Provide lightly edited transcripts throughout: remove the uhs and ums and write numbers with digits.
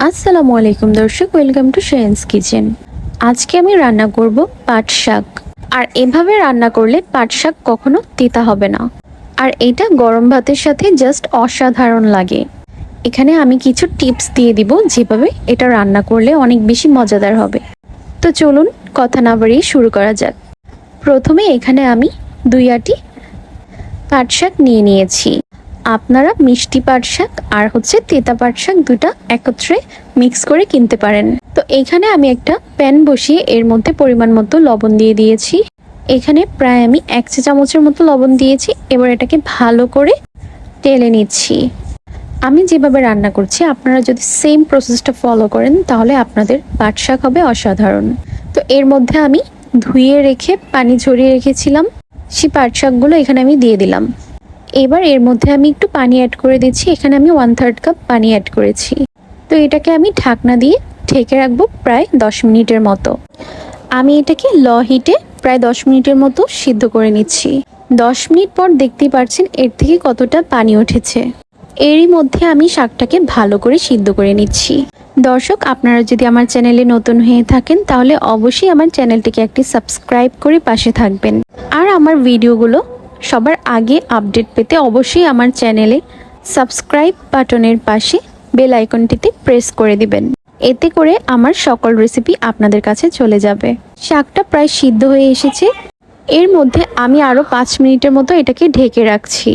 আসসালামু আলাইকুম দর্শক, ওয়েলকাম টু শাহিনস কিচেন। আজকে আমি রান্না করব পাট শাক। আর এভাবে রান্না করলে পাট শাক কখনো তিতা হবে না। আর এটা গরম ভাতের সাথে জাস্ট অসাধারণ লাগে। এখানে আমি কিছু টিপস দিয়ে দিব যেভাবে এটা রান্না করলে অনেক বেশি মজাদার হবে। তো চলুন কথা না বাড়িয়ে শুরু করা যাক। প্রথমে এখানে আমি 2 আটি পাট শাক নিয়ে নিয়েছি। আপনারা মিষ্টি পাট শাক আর তেতা পাট শাক দুটা একত্রে মিক্স করে কিনতে পারেন। তো এখানে আমি একটা প্যান বসিয়ে এর মধ্যে পরিমাণ মতো লবণ দিয়ে দিয়েছি। এখানে প্রায় আমি 1 চা চামচের মতো লবণ দিয়েছি। এবার এটাকে ভালো করে টেলে নিচ্ছি। আমি যেভাবে রান্না করছি আপনারা যদি সেম প্রসেসটা ফলো করেন তাহলে আপনাদের পাট শাক হবে অসাধারণ। তো এর মধ্যে আমি ধুয়ে রেখে পানি ঝরিয়ে রেখেছিলাম সেই পাট শাকগুলো এখানে আমি দিয়ে দিলাম। এবার এর মধ্যে আমি একটু পানি অ্যাড করে দিচ্ছি। এখানে আমি 1/3 কাপ পানি অ্যাড করেছি। তো এটাকে আমি ঢাকনা দিয়ে ঢেকে রাখবো প্রায় 10 মিনিটের মতো। আমি এটাকে লো হিটে প্রায় 10 মিনিটের মতো সিদ্ধ করে নিচ্ছি। 10 মিনিট পর দেখতেই পাচ্ছেন এর থেকে কতটা পানি উঠেছে। এরই মধ্যে আমি শাকটাকে ভালো করে সিদ্ধ করে নিচ্ছি। দর্শক, আপনারা যদি আমার চ্যানেলে নতুন হয়ে থাকেন তাহলে অবশ্যই আমার চ্যানেলটিকে একটি সাবস্ক্রাইব করে পাশে থাকবেন। আর আমার ভিডিওগুলো সবার আগে আপডেট পেতে অবশ্যই আমার চ্যানেলে সাবস্ক্রাইব বাটনের পাশে বেল আইকনটিতে প্রেস করে দিবেন। এতে করে আমার সকল রেসিপি আপনাদের কাছে চলে যাবে। শাকটা প্রায় সিদ্ধ হয়ে এসেছে। এর মধ্যে আমি আরও 5 মিনিটের মতো এটাকে ঢেকে রাখছি।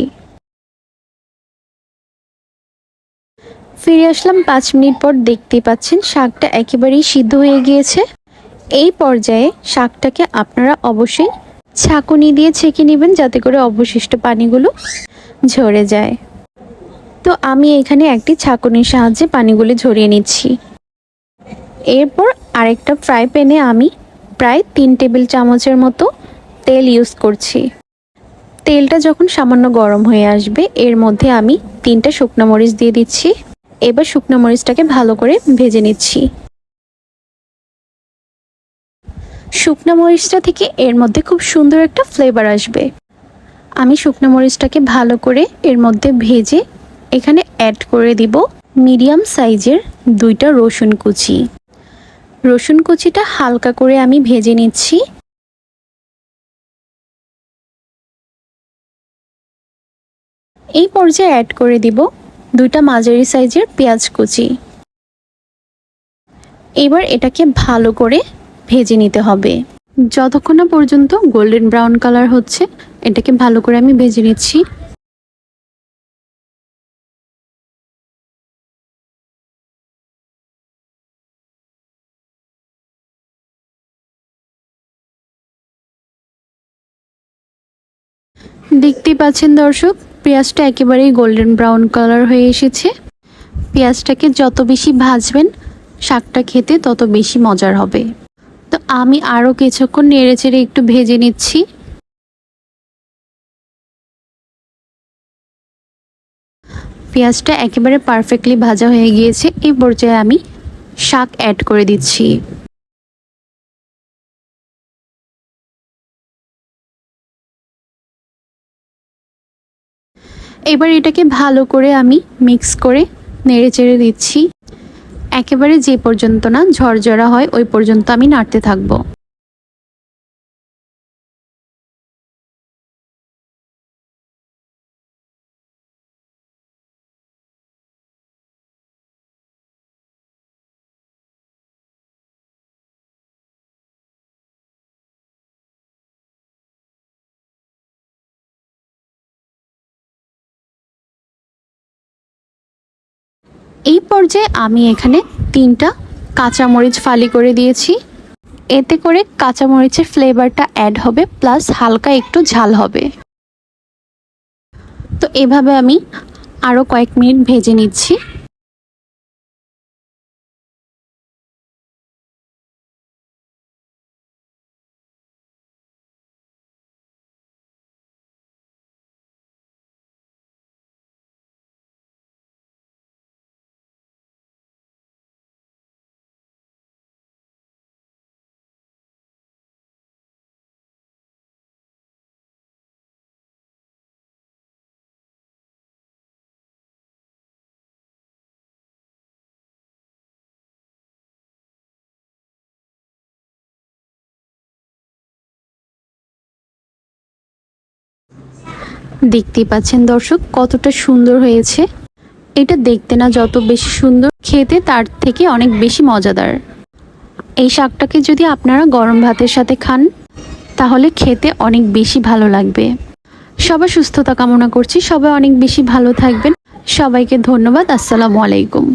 ফিরে আসলাম 5 মিনিট পর। দেখতেই পাচ্ছেন শাকটা একেবারেই সিদ্ধ হয়ে গিয়েছে। এই পর্যায়ে শাকটাকে আপনারা অবশ্যই ছাঁকুনি দিয়ে ছেঁকে নেবেন যাতে করে অবশিষ্ট পানিগুলো ঝরে যায়। তো আমি এখানে একটি ছাঁকুনির সাহায্যে পানিগুলি ঝরিয়ে নিচ্ছি। এরপর আরেকটা ফ্রাই প্যানে আমি প্রায় 3 টেবিল চামচের মতো তেল ইউজ করছি। তেলটা যখন সামান্য গরম হয়ে আসবে এর মধ্যে আমি 3টা শুকনো মরিচ দিয়ে দিচ্ছি। এবার শুকনো মরিচটাকে ভালো করে ভেজে নিচ্ছি। শুকনো মরিচটা থেকে এর মধ্যে খুব সুন্দর একটা ফ্লেভার আসবে। আমি শুকনো মরিচটাকে ভালো করে এর মধ্যে ভেজে এখানে অ্যাড করে দিব মিডিয়াম সাইজের 2টা রসুন কুচি। রসুন কুচিটা হালকা করে আমি ভেজে নিচ্ছি। এই পর্যায়ে অ্যাড করে দিব 2টা মাঝারি সাইজের পেঁয়াজ কুচি। এবার এটাকে ভালো করে ভেজে নিতে হবে যতক্ষণ না পর্যন্ত গোল্ডেন ব্রাউন কালার হচ্ছে। এটাকে ভালো করে আমি ভেজে নিচ্ছি। দেখতেই পাচ্ছেন দর্শক, পেঁয়াজটা একেবারেই গোল্ডেন ব্রাউন কালার হয়ে এসেছে। পেঁয়াজটাকে যত বেশি ভাজবেন শাকটা খেতে তত বেশি মজার হবে। তো আমি আরও কিছুক্ষণ নেড়েচেড়ে একটু ভেজে নিচ্ছি। পেঁয়াজটা একেবারে পারফেক্টলি ভাজা হয়ে গিয়েছে। এই পর্যায়ে আমি শাক অ্যাড করে দিচ্ছি। এবার এটাকে ভালো করে আমি মিক্স করে নেড়েচেড়ে দিচ্ছি। একেবারে যে পর্যন্ত না ঝরঝরা হয় ওই পর্যন্ত আমি নাড়তে থাকবো। এই পর্যায়ে আমি এখানে 3টা কাঁচামরিচ ফালি করে দিয়েছি। এতে করে কাঁচামরিচের ফ্লেভারটা অ্যাড হবে প্লাস হালকা একটু ঝাল হবে। তো এভাবে আমি আরও কয়েক মিনিট ভেজে নিচ্ছি। দেখতেই পাচ্ছেন দর্শক কতটা সুন্দর হয়েছে। এটা দেখতে না যত বেশি সুন্দর, খেতে তার থেকে অনেক বেশি মজাদার। এই শাকটাকে যদি আপনারা গরম ভাতের সাথে খান তাহলে খেতে অনেক বেশি ভালো লাগবে। সবার সুস্থতা কামনা করছি, সবাই অনেক বেশি ভালো থাকবেন। সবাইকে ধন্যবাদ। আসসালামু আলাইকুম।